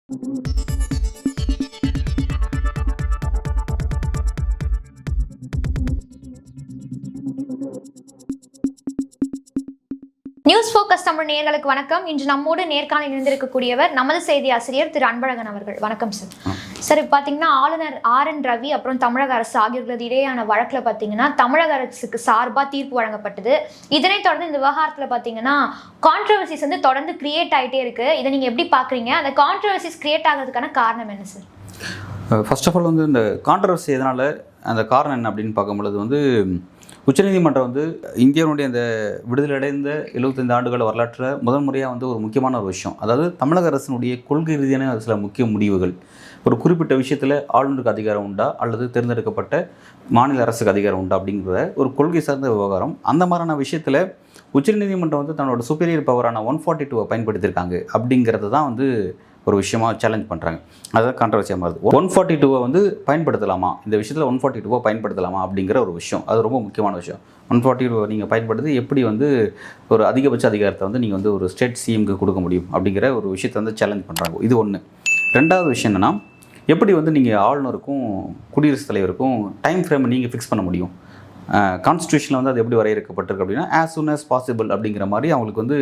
News focus Tamil நேயர்களுக்கு வணக்கம். இன்று நம்மோடு நேர்காணலில் இருந்திருக்கக்கூடியவர் நமது செய்தி ஆசிரியர் திரு அன்பழகன் அவர்கள். வணக்கம் சார். சார், இப்போ பார்த்தீங்கன்னா ஆளுநர் RN ரவி அப்புறம் தமிழக அரசு ஆகியோர்களது இடையேயான வழக்கில் பார்த்தீங்கன்னா தமிழக அரசுக்கு சார்பாக தீர்ப்பு வழங்கப்பட்டது. இதனைத் தொடர்ந்து இந்த விவகாரத்தில் பார்த்தீங்கன்னா கான்ட்ரவர்சிஸ் வந்து தொடர்ந்து கிரியேட் ஆகிட்டே இருக்கு. இதை நீங்கள் எப்படி பார்க்குறீங்க? அந்த கான்ட்ரவர்சிஸ் கிரியேட் ஆகிறதுக்கான காரணம் என்ன சார்? ஃபர்ஸ்ட் ஆஃப் ஆல் வந்து இந்த கான்ட்ரவர்சி எதனால், அந்த காரணம் என்ன அப்படின்னு பார்க்கும்பொழுது வந்து உச்சநீதிமன்றம் வந்து இந்தியாவுடைய அந்த விடுதலை அடைந்த 75 ஆண்டுகள் வரலாற்றில் முதல் முறையாக வந்து ஒரு முக்கியமான ஒரு விஷயம், அதாவது தமிழக அரசினுடைய கொள்கை ரீதியான சில முக்கிய முடிவுகள், ஒரு குறிப்பிட்ட விஷயத்தில் ஆளுநருக்கு அதிகாரம் உண்டா அல்லது தேர்ந்தெடுக்கப்பட்ட மாநில அரசுக்கு அதிகாரம் உண்டா அப்படிங்கிற ஒரு கொள்கை சார்ந்த விவகாரம். அந்த மாதிரியான விஷயத்தில் உச்சநீதிமன்றம் வந்து தன்னோட சுப்பீரியர் பவரான 142 பயன்படுத்தியிருக்காங்க அப்படிங்கிறது தான் வந்து ஒரு விஷயமா சேலஞ்ச் பண்ணுறாங்க. அதுதான் கான்ட்ரவர்சியாக மாறுது. 142 வந்து பயன்படுத்தலாமா, இந்த விஷயத்தில் 142 பயன்படுத்தலாமா அப்படிங்கிற ஒரு விஷயம், அது ரொம்ப முக்கியமான விஷயம். 142 நீங்கள் பயன்படுத்தி எப்படி வந்து ஒரு அதிகபட்ச அதிகாரத்தை வந்து நீங்கள் வந்து ஒரு ஸ்டேட் சிஎம்க்கு கொடுக்க முடியும் அப்படிங்கிற ஒரு விஷயத்தை வந்து சேலஞ்ச் பண்ணுறாங்க. இது ஒன்று. ரெண்டாவது விஷயம் என்னென்னா, எப்படி வந்து நீங்கள் ஆளுநருக்கும் குடியரசுத் தலைவருக்கும் டைம் ஃப்ரேம் நீங்கள் ஃபிக்ஸ் பண்ண முடியும்? கான்ஸ்டியூஷனில் வந்து அது எப்படி வரையறுக்கப்பட்டிருக்கு அப்படின்னா, as soon as possible அப்படிங்கிற மாதிரி அவங்களுக்கு வந்து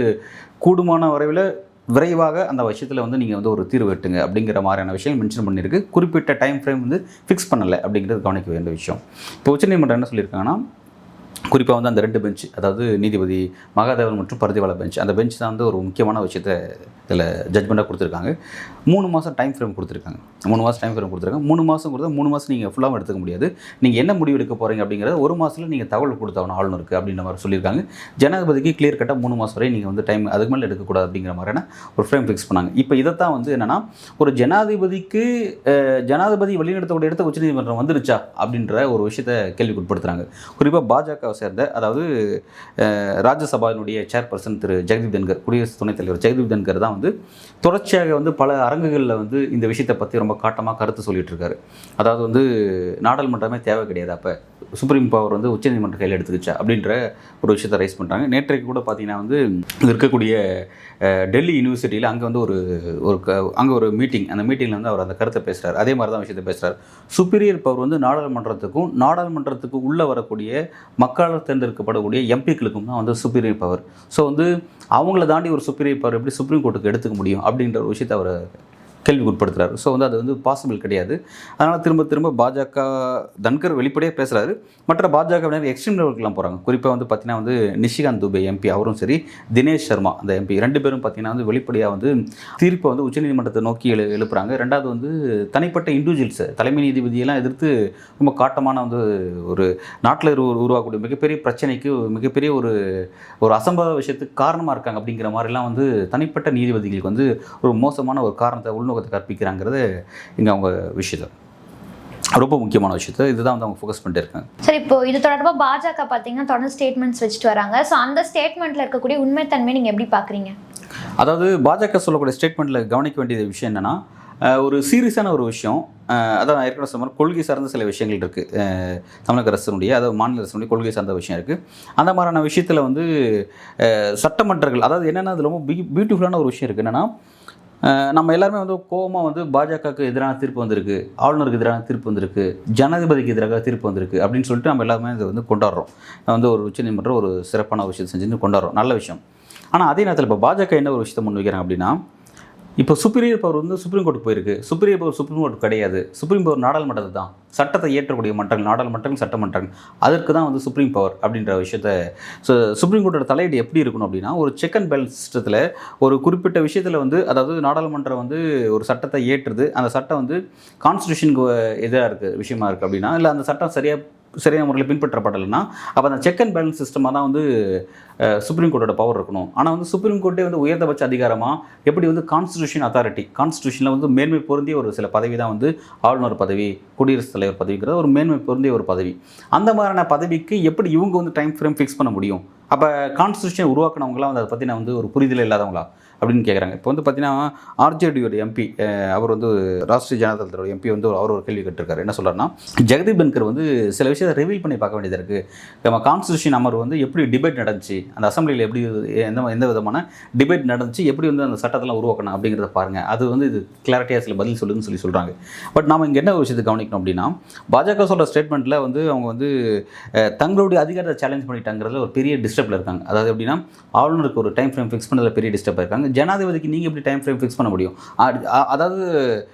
கூடுமான வரைவில் விரைவாக அந்த விஷயத்தில் வந்து நீங்கள் வந்து ஒரு தீர்வு எட்டுங்க அப்படிங்கிற மாதிரியான விஷயம் மென்ஷன் பண்ணியிருக்கு. குறிப்பிட்ட டைம் ஃப்ரேம் வந்து ஃபிக்ஸ் பண்ணலை அப்படிங்கிறது கவனிக்க வேண்டிய விஷயம். இப்போ உச்சநீதிமன்றம் என்ன சொல்லியிருக்காங்கன்னா, குறிப்பாக வந்து அந்த 2 பெஞ்ச், அதாவது நீதிபதி மகாதேவன் மற்றும் பரிதிவாலா பெஞ்ச், அந்த பெஞ்ச் தான் வந்து ஒரு முக்கியமான விஷயத்தை இதில் ஜட்மெண்ட்டாக கொடுத்துருக்காங்க. 3 மாதம் டைம் ஃப்ரேம் கொடுத்துருக்காங்க. 3 மாதம் டைம் ஃப்ரேம் கொடுத்துருக்காங்க. 3 மாதம் கொடுத்தா 3 மாதம் நீங்கள் ஃபுல்லாகவும் எடுத்துக்க முடியாது. நீங்கள் என்ன முடிவு எடுக்க போகிறீங்க அப்படிங்கிறத 1 மாதத்தில் நீங்கள் தகவல் கொடுத்தாகணும் ஆளுநருக்கு அப்படின்ற மாதிரி சொல்லியிருக்காங்க. ஜனாதிபதிக்கு கிளியர் கட்டாக 3 மாதம் வரை நீங்கள் வந்து டைம் அதுக்கு மேலே எடுக்கக்கூடாது அப்படிங்கிற மாதிரியான ஒரு ஃப்ரேம் ஃபிக்ஸ் பண்ணாங்க. இப்போ இதைத்தான் வந்து என்னென்னா, ஒரு ஜனாதிபதி வழிநடத்தக்கூடிய இடத்த உச்சநீதிமன்றம் வந்துருச்சா அப்படின்ற ஒரு விஷயத்தை கேள்விக்குட்படுத்துகிறாங்க. குறிப்பாக பாஜகவை சேர்ந்த, அதாவது ராஜ்யசபாவினுடைய சேர்பர்சன் திரு ஜெகதீப் தன்கர், குடியரசு துணைத் தலைவர் ஜெகதீப் தன்கர் தான் வந்து தொடர்ச்சியாக வந்து பல அரங்குகளில் வந்து இந்த விஷயத்தை பற்றி ரொம்ப காட்டமாக கருத்து சொல்லிட்டு இருக்காரு. அதாவது வந்து நாடாளுமன்றமே தேவை கிடையாது, அப்போ சுப்ரீம் பவர் வந்து உச்சநீதிமன்றம் கையில் எடுத்துக்கிச்சா அப்படின்ற ஒரு விஷயத்தை ரைஸ் பண்ணுறாங்க. நேற்றைக்கு கூட பார்த்தீங்கன்னா வந்து இருக்கக்கூடிய டெல்லி யூனிவர்சிட்டியில் அங்கே வந்து அங்கே ஒரு மீட்டிங், அந்த மீட்டிங்கில் வந்து அவர் அந்த கருத்தை பேசுகிறார். அதே மாதிரி தான் விஷயத்தை பேசுகிறார். சுப்பீரியர் பவர் வந்து நாடாளுமன்றத்துக்கு உள்ளே வரக்கூடிய மக்களால் தேர்ந்தெடுக்கப்படக்கூடிய எம்பிக்களுக்கும் தான் வந்து சுப்பீரியர் பவர். ஸோ வந்து அவங்கள தாண்டி ஒரு சுப்பீரியர் பவர் எப்படி சுப்ரீம் கோர்ட்டுக்கு எடுத்துக்க முடியும் அப்படின்ற ஒரு விஷயத்தை அவர் கேள்விக்கு உட்படுத்துறாரு. ஸோ வந்து அது வந்து பாசிபிள் கிடையாது. அதனால் திரும்ப பாஜக தன்கர் வெளிப்படையாக பேசுகிறாரு. மற்ற பாஜகவினர் எக்ஸ்ட்ரீம் லெவலுக்குலாம் போகிறாங்க. குறிப்பாக வந்து பார்த்திங்கன்னா வந்து நிஷிகாந்த் துபே எம்பி அவரும் சரி, தினேஷ் சர்மா அந்த எம்பி 2 பேரும் பார்த்திங்கன்னா வந்து வெளிப்படையாக வந்து தீர்ப்பை வந்து உச்சநீதிமன்றத்தை நோக்கி எழுப்புறாங்க. ரெண்டாவது வந்து தனிப்பட்ட இண்டிவிஜுவல்ஸ், தலைமை நீதிபதியெல்லாம் எதிர்த்து ரொம்ப காட்டமான வந்து ஒரு நாட்டில் உருவாக்கக்கூடிய மிகப்பெரிய பிரச்சனைக்கு, மிகப்பெரிய ஒரு அசம்பாத விஷயத்துக்கு காரணமாக இருக்காங்க அப்படிங்கிற மாதிரிலாம் வந்து தனிப்பட்ட நீதிபதிகளுக்கு வந்து ஒரு மோசமான ஒரு காரணத்தை கற்பிக்கிறாங்கிறது இங்கே அவங்க விஷயத்தை ரொம்ப முக்கியமான விஷயத்தை இதுதான் வந்து அவங்க ஃபோக்கஸ் பண்ணிட்டு இருக்காங்க. சரி, இப்போ இது தொடர்பாக பாஜக பார்த்தீங்கன்னா தொடர்ந்து ஸ்டேட்மெண்ட்ஸ் வச்சுட்டு வராங்க. ஸோ அந்த ஸ்டேட்மெண்ட்டில் இருக்கக்கூடிய உண்மைத்தன்மை நீங்கள் எப்படி பார்க்குறீங்க? அதாவது பாஜக சொல்லக்கூடிய ஸ்டேட்மெண்ட்டில் கவனிக்க வேண்டிய விஷயம் என்னென்னா, ஒரு சீரியஸான ஒரு விஷயம். அதான் நான் ஏற்கனவே சொன்ன கொள்கை சார்ந்த சில விஷயங்கள் இருக்குது. தமிழக அரசினுடைய, அதாவது மாநில அரசினுடைய கொள்கை சார்ந்த விஷயம் இருக்குது. அந்த மாதிரியான விஷயத்தில் வந்து சட்டமன்றங்கள், அதாவது என்னென்னா அது ரொம்ப பியூட்டிஃபுல்லான ஒரு விஷயம் இருக்குது. என்னென்னா, நம்ம எல்லாருமே வந்து கோபமாக வந்து பாஜகவுக்கு எதிரான தீர்ப்பு வந்திருக்கு, ஆளுநருக்கு எதிரான தீர்ப்பு வந்திருக்கு, ஜனாதிபதிக்கு எதிராக தீர்ப்பு வந்திருக்கு அப்படின்னு சொல்லிட்டு நம்ம எல்லாருமே இதை வந்து கொண்டாடுறோம். வந்து ஒரு உச்சநீதிமன்றம் ஒரு சிறப்பான விஷயத்தை செஞ்சு கொண்டாடுறோம், நல்ல விஷயம். ஆனால் அதே நேரத்தில் இப்போ பாஜக என்ன ஒரு விஷயத்தை முன் வைக்கிறாங்க அப்படின்னா, இப்போ சுப்பீரியர் பவர் வந்து சுப்ரீம் கோர்ட்டுக்கு போயிருக்கு. சுப்பீரியர் பவர் சுப்ரீம் கோர்ட் கிடையாது. சுப்ரீம் பவர் நாடாளுமன்றத்தை தான், சட்டத்தை ஏற்றக்கூடிய மன்றங்கள், நாடாளுமன்றங்கள், சட்டமன்றங்கள், அதற்கு தான் வந்து சுப்ரீம் பவர் அப்படின்ற விஷயத்த. சுப்ரீம் கோர்ட்டோட தலையீடு எப்படி இருக்கணும் அப்படின்னா, ஒரு செக் அண்ட் பேலன்ஸ் சிஸ்டத்தில் ஒரு குறிப்பிட்ட விஷயத்தில் வந்து, அதாவது நாடாளுமன்றம் வந்து ஒரு சட்டத்தை ஏற்றுது, அந்த சட்டம் வந்து கான்ஸ்டியூஷனுக்கு எதிராக இருக்குது விஷயமா இருக்குது அப்படின்னா, இல்லை அந்த சட்டம் சரியான முறையில் பின்பற்றப்படலைன்னா, அப்போ அந்த செக் அண்ட் பேலன்ஸ் சிஸ்டமாக தான் வந்து சுப்ரீம் கோர்ட்டோட பவர் இருக்கணும். ஆனால் வந்து சுப்ரீம் கோர்ட்டே வந்து உயர்ந்தபட்ச அதிகாரமாக எப்படி வந்து கான்ஸ்டியூஷன் அத்தாரிட்டி, கான்ஸ்டியூஷனில் வந்து மேன்மை பொருந்திய ஒரு சில பதவி தான் வந்து ஆளுநர் பதவி, குடியரசுத் தலைவர் பதவிங்கிறது ஒரு மேன்மை பொருந்திய ஒரு பதவி. அந்த மாதிரியான பதவிக்கு எப்படி இவங்க வந்து டைம் ஃப்ரேம் ஃபிக்ஸ் பண்ண முடியும்? அப்போ கான்ஸ்டியூஷன் உருவாக்கினவங்களாம் வந்து அதை பற்றி நான் வந்து ஒரு புரிதல் இல்லாதவங்களா? அப்படின்னு கேட்குறாங்க. இப்போ வந்து பார்த்தீங்கன்னா ஆர்ஜேடியோட எம்பி அவர் வந்து ராஷ்ட்ரிய ஜனதாதளத்தோட எம்பி வந்து அவர் ஒரு கேள்வி கேட்டிருக்காரு. என்ன சொல்கிறாருன்னா, ஜெகதீப் தன்கர் வந்து சில விஷயத்தை ரிவீல் பண்ணி பார்க்க வேண்டியது இருக்குது. நம்ம கான்ஸ்டியூஷன் அமர்வு வந்து எப்படி டிபேட் நடந்துச்சு, அந்த அசம்பிளியில் எப்படி எந்த விதமான டிபேட் நடந்துச்சு, எப்படி வந்து அந்த சட்டத்தெல்லாம் உருவாக்கணும் அப்படிங்கிறத பாருங்கள், அது வந்து இது கிளாரிட்டியாக சில பதில் சொல்லுன்னு சொல்கிறாங்க. பட் நம்ம இங்கே என்ன ஒரு விஷயத்தை கவனிக்கணும் அப்படின்னா, பாஜக சொல்கிற ஸ்டேட்மெண்ட்டில் வந்து அவங்க வந்து தங்களுடைய அதிகாரத்தை சேலஞ்ச் பண்ணிட்டாங்கிறதுல ஒரு பெரிய டிஸ்டர்பில் இருக்காங்க. அதாவது எப்படின்னா, ஆளுநருக்கு ஒரு டைம் ஃப்ரேம் ஃபிக்ஸ் பண்ணதில் பெரிய டிஸ்டர்பாக இருக்காங்க. ஜனாதிபதிக்கு நீங்கள் எப்படி டைம் ஃப்ரேம் ஃபிக்ஸ் பண்ண முடியும்? அதாவது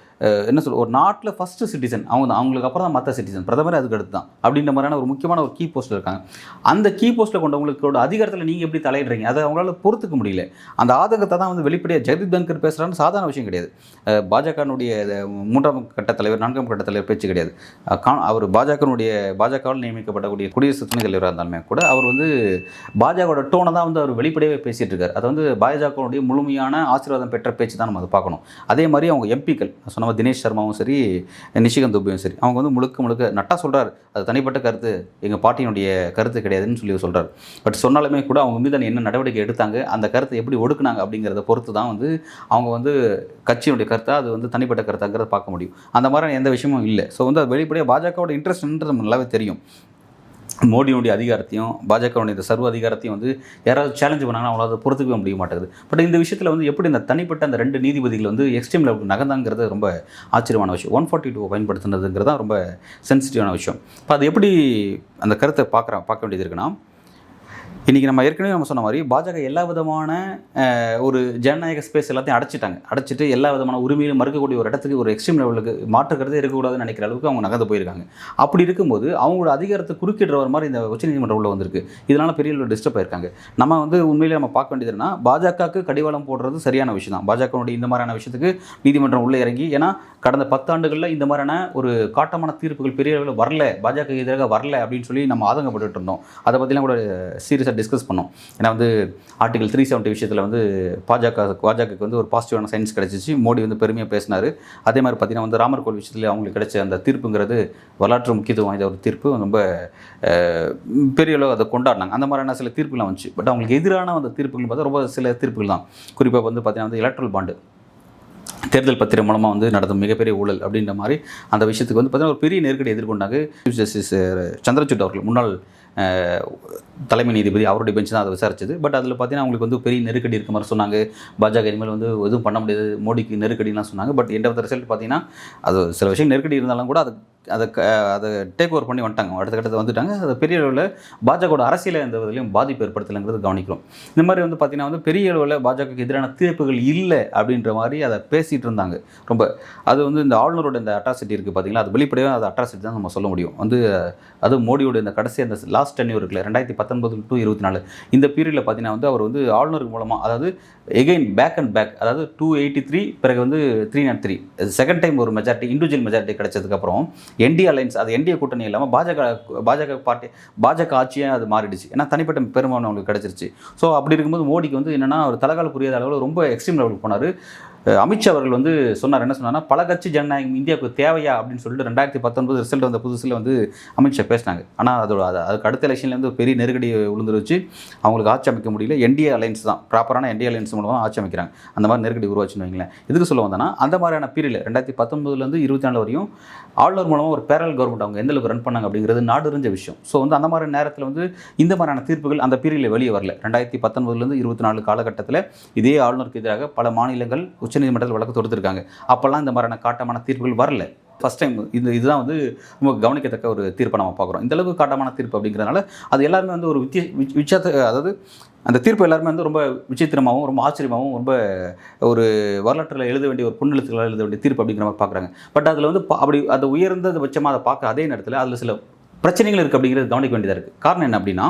என்ன சொல்ல, ஒரு நாட்டில் ஃபஸ்ட்டு சிட்டிசன் அவங்களுக்கு அப்புறம் தான் மற்ற சிட்டிசன், பிரதமர் அதுக்கு அடுத்து தான் அப்படின்ற மாதிரியான ஒரு முக்கியமான ஒரு கீ போஸ்ட்டில் இருக்காங்க. அந்த கீ போஸ்ட்டில் கொண்டவங்களோட அதிகாரத்தில் நீங்கள் எப்படி தலையிடுறீங்க, அதை அவங்களால பொறுத்துக்க முடியல. அந்த ஆதங்கத்தை தான் வந்து வெளிப்படையாக ஜெகதீப் தன்கர் பேசுகிறான்னு சாதாரண விஷயம் கிடையாது. பாஜகனுடைய 3ஆம் கட்ட தலைவர் 4ஆம் கட்ட தலைவர் பேச்சு கிடையாது. அவர் பாஜகவால் நியமிக்கப்படக்கூடிய குடியரசு துணைத் தலைவராக இருந்தாலுமே கூட அவர் வந்து பாஜகவோட டோனை தான் வந்து அவர் வெளிப்படையாகவே பேசிகிட்டு இருக்கார். அது வந்து பாஜகவுடைய முழுமையான ஆசீர்வாதம் பெற்ற பேச்சு தான் நம்ம அதை பார்க்கணும். அதே மாதிரி அவங்க எம்பிக்கள் சொன்ன தினேஷ் சர்மாவும் சரி, நிஷிகாந்த் துபேவும் சரி, அவங்க வந்து முழுக்க நட்டா சொல்கிறார், அது தனிப்பட்ட கருத்து, எங்கள் பார்ட்டியினுடைய கருத்து கிடையாதுன்னு சொல்லி சொல்கிறார். பட் சொன்னாலுமே கூட அவங்க மீது என்ன நடவடிக்கை எடுத்தாங்க, அந்த கருத்தை எப்படி ஒடுக்குனாங்க அப்படிங்கிறத பொறுத்து தான் வந்து அவங்க வந்து கட்சியினுடைய கருத்தாக அது வந்து தனிப்பட்ட கருத்தாங்கிறத பார்க்க முடியும். அந்த மாதிரி எந்த விஷயமும் இல்லை. ஸோ வந்து அது வெளிப்படையாக பாஜகவோட இன்ட்ரெஸ்ட்ன்றது நம்ம நல்லாவே தெரியும். மோடியுடைய அதிகாரத்தையும் பாஜகவுடைய இந்த சர்வ அதிகாரத்தையும் வந்து யாராவது சேலஞ்ச் பண்ணாங்கன்னா அவங்களால பொறுத்துக்கவே முடிய மாட்டேங்குது. பட் இந்த விஷயத்தில் வந்து எப்படி இந்த தனிப்பட்ட அந்த 2 நீதிபதிகள் வந்து எக்ஸ்ட்ரீம் லெவலுக்கு நகர்ந்தாங்கிறது ரொம்ப ஆச்சரியமான விஷயம். 142 பயன்படுத்துனதுங்கிறது தான் ரொம்ப சென்சிட்டிவான விஷயம். இப்போ அது எப்படி அந்த கருத்தை பார்க்க வேண்டியது இருக்குன்னா, இன்றைக்கி நம்ம ஏற்கனவே சொன்ன மாதிரி பாஜக எல்லா விதமான ஒரு ஜனநாயக ஸ்பேஸ் எல்லாத்தையும் அடைச்சிட்டு எல்லா விதமான உரிமையிலும் மறுக்கக்கூடிய ஒரு இடத்துக்கு ஒரு எக்ஸ்ட்ரீம் லெவலுக்கு மாற்றுக்கிறதே இருக்கக்கூடாதுன்னு நினைக்கிற அளவுக்கு அவங்க நகர்ந்து போயிருக்காங்க. அப்படி இருக்கும்போது அவங்களோட அதிகாரத்தை குறுக்கிடுற மாதிரி இந்த உச்சநீதிமன்றம் உள்ள வந்திருக்கு. இதனால் பெரிய அளவில் டிஸ்டர்ப் ஆயிருக்காங்க. நம்ம வந்து உண்மையிலே நம்ம பார்க்க வேண்டியதுன்னா, பாஜகவுக்கு கடிவாளம் போடுறது சரியான விஷயம் தான். பாஜகவுடைய இந்த மாதிரியான விஷயத்துக்கு நீதிமன்றம் உள்ளே இறங்கி, ஏன்னா கடந்த 10 ஆண்டுகளில் இந்த மாதிரியான ஒரு காட்டமான தீர்ப்புகள் பெரிய அளவில் வரல, பாஜக எதிராக வரல அப்படின்னு சொல்லி நம்ம ஆதங்கப்பட்டு இருந்தோம். அதை பற்றிலாம் கூட சீரியஸாக டிஸ்கஸ் பண்ணோம். ஏன்னா வந்து ஆர்டிகல் 370 விஷயத்தில் வந்து பாஜகவுக்கு வந்து ஒரு பாசிட்டிவான சைன்ஸ் கிடைச்சிச்சு. மோடி வந்து பெருமையாக பேசினார். அதே மாதிரி பார்த்தீங்கன்னா வந்து ராமர் கோவில் விஷயத்தில் அவங்களுக்கு கிடைச்ச அந்த தீர்ப்புங்கிறது வரலாற்று முக்கியத்துவம் வாய்ந்த ஒரு தீர்ப்பு. ரொம்ப பெரிய அளவு அதை கொண்டாடினாங்க. அந்த மாதிரியான சில தீர்ப்புலாம் வந்துச்சு. பட் அவங்களுக்கு எதிரான அந்த தீர்ப்புகள் பார்த்தா ரொம்ப சில தீர்ப்புகள் தான். குறிப்பாக வந்து பார்த்தீங்கன்னா வந்து எலக்ட்ரல் பாண்டு, தேர்தல் பத்திரம் மூலமாக வந்து நடந்த மிகப்பெரிய ஊழல் அப்படின்ற மாதிரி அந்த விஷயத்துக்கு வந்து பார்த்தீங்கன்னா ஒரு பெரிய நெருக்கடி எதிர்கொண்டாங்க. சீஃப் ஜஸ்டிஸ் சந்திரசூட் அவர்கள், முன்னாள் தலைமை நீதிபதி, அவருடைய பெஞ்ச் தான் அதை விசாரிச்சது. பட் அதில் பார்த்தீங்கன்னா அவங்களுக்கு வந்து பெரிய நெருக்கடி இருக்க மாதிரி சொன்னாங்க. பாஜக இனிமேல் வந்து எதுவும் பண்ண முடியாது, மோடிக்கு நெருக்கடிலாம் சொன்னாங்க. But end of the result பார்த்தீங்கன்னா அது சில விஷயம் நெருக்கடி இருந்தாலும் கூட அதை டேக் ஓவர் பண்ணி வந்துட்டாங்க, அடுத்த கட்டத்தை வந்துட்டாங்க. அது பெரிய அளவில் பாஜகவோட அரசியலை எந்த விதத்திலையும் பாதிப்பு ஏற்படுத்தலைங்கிறது கவனிக்கிறோம். இந்த மாதிரி வந்து பார்த்திங்கன்னா வந்து பெரிய அளவில் பாஜகவுக்கு எதிரான தீர்ப்புகள் இல்லை அப்படின்ற மாதிரி அதை பேசிகிட்டு இருந்தாங்க. ரொம்ப அது வந்து இந்த ஆளுநரோட இந்த அட்ராசிட்டி இருக்குது பார்த்தீங்களா, அது வெளிப்படையாக அது அட்ராசிட்டி தான் நம்ம சொல்ல முடியும். வந்து அது மோடியோட இந்த கடைசி அந்த லாஸ்ட் டென்யூர் இருக்குல்ல, 2019 to 24 இந்த பீரியடில் பார்த்தீங்கன்னா வந்து அவர் வந்து ஆளுநருக்கு மூலமாக, அதாவது எகெயின் பேக், அதாவது 283 பிறகு வந்து 303 செகண்ட் டைம் ஒரு மெஜாரிட்டி, இண்டிவிஜுவல் மெஜாரிட்டி கிடைச்சதுக்கப்புறம் என்டிஏ அலைன்ஸ், அது என்டிஏ கூட்டணி இல்லாமல் பாஜக ஆட்சியாக அது மாறிடுச்சு. ஏன்னா தனிப்பட்ட பெரும்பான்மை அவங்களுக்கு கிடச்சிருச்சு. ஸோ அப்படி இருக்கும்போது மோடிக்கு வந்து என்னென்னா ஒரு தலைகால புரியாத அளவில் ரொம்ப எக்ஸ்ட்ரீம் லெவலுக்கு போனார். அமித்ஷா அவர்கள் வந்து சொன்னார், என்ன சொன்னார்னா, பல கட்சி ஜனநாயகம் இந்தியாவுக்கு தேவையா அப்படின்னு சொல்லிட்டு 2019 ரிசல்ட் வந்த புதுசில் வந்து அமித்ஷா பேசினாங்க. ஆனால் அதுக்கு அடுத்த எலெக்ஷனில் வந்து பெரிய நெருக்கடி விழுந்துருச்சு. அவங்களுக்கு ஆட்சி அமைக்க முடியல. என்டிஏ அலைன்ஸ் தான், ப்ராப்பரான என்டிஏ அலைன்ஸ் மூலமாக ஆட்சி அமைக்கிறாங்க. அந்த மாதிரி நெருக்கடி உருவாச்சுன்னு வைங்களேன். எதுக்கு சொல்ல வந்தேன்னா, அந்த மாதிரியான பீரியடில் 2019 24 வரையும் ஆளுநர் மூலமாக ஒரு பேரல் கவர்மெண்ட் அவங்க எந்த அளவுக்கு ரன் பண்ணாங்க அப்படிங்கிறது நாடுறிஞ்ச விஷயம். ஸோ வந்து அந்த மாதிரி நேரத்தில் வந்து இந்த மாதிரியான தீர்ப்புகள் அந்த பீரியடில் வெளியே வரல. 2019 24 காலகட்டத்தில் இதே ஆளுநருக்கு எதிராக பல மாநிலங்கள் உச்சநீதிமன்றத்தில் வழக்கு தொடுத்திருக்காங்க. அப்போல்லாம் இந்த மாதிரியான காட்டமான தீர்ப்புகள் வரல. ஃபஸ்ட் டைம் இதுதான் வந்து ரொம்ப கவனிக்கத்தக்க ஒரு தீர்ப்பை நம்ம பார்க்குறோம். இந்த அளவுக்கு காட்டமான தீர்ப்பு அப்படிங்கிறதுனால அது எல்லாருமே வந்து ஒரு அதாவது அந்த தீர்ப்பு எல்லாருமே வந்து ரொம்ப விசித்திரமாகவும் ரொம்ப ஆச்சரியமாகவும் ரொம்ப ஒரு வரலாற்றில் எழுத வேண்டிய ஒரு பொன்னெழுத்துக்களால் எழுத வேண்டிய தீர்ப்பு அப்படிங்கிற மாதிரி பார்க்குறாங்க. பட் அதில் வந்து அப்படி அதை உயர்ந்தது பட்சமாக அதை பார்க்க அதே நேரத்தில் அதில் சில பிரச்சனைகள் இருக்குது அப்படிங்கிறது கவனிக்க வேண்டியதாக இருக்குது. காரணம் என்ன அப்படின்னா,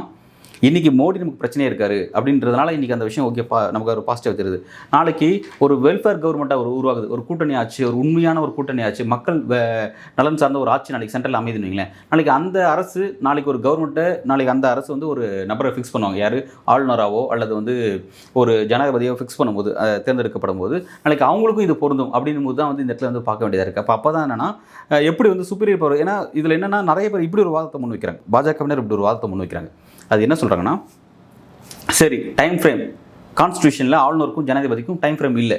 இன்றைக்கி மோடி நமக்கு பிரச்சனையே இருக்காரு அப்படின்றதுனால இன்றைக்கி அந்த விஷயம் ஓகே நமக்கு ஒரு பாசிட்டிவ் தெரியுது. நாளைக்கு ஒரு வெல்ஃபேர் கவர்மெண்ட்டாக உருவாகுது, ஒரு கூட்டணி ஆட்சி, ஒரு உண்மையான ஒரு கூட்டணி ஆட்சி, மக்கள் நலன் சார்ந்த ஒரு ஆட்சி நாளைக்கு சென்ட்ரல் அமைதுன்னு வைங்களேன். நாளைக்கு அந்த அரசு, நாளைக்கு ஒரு கவர்மெண்ட்டை, நாளைக்கு அந்த அரசு வந்து ஒரு நபரை ஃபிக்ஸ் பண்ணுவாங்க. யார், ஆளுநராவோ அல்லது வந்து ஒரு ஜனாதிபதியோ ஃபிக்ஸ் பண்ணும்போது, தேர்ந்தெடுக்கப்படும் போது நாளைக்கு அவங்களுக்கும் இது பொருந்தும் அப்படின்னும் போது தான் வந்து இந்த இடத்துல வந்து பார்க்க வேண்டியதாக இருக்குது. அப்போ தான் என்னென்னா எப்படி வந்து சுப்பீரியர் பவர், ஏன்னா இதில் என்னென்னா நிறைய பேர் இப்படி ஒரு வாதத்தை முன் வைக்கிறாங்க, பாஜகவினர் இப்படி ஒரு வாதத்தை முன் வைக்கிறாங்க. அது என்ன சொல்கிறாங்கன்னா, சரி டைம் ஃப்ரேம் கான்ஸ்டியூஷனில் ஆளுநருக்கும் ஜனாதிபதிக்கும் டைம் ஃப்ரேம் இல்லை,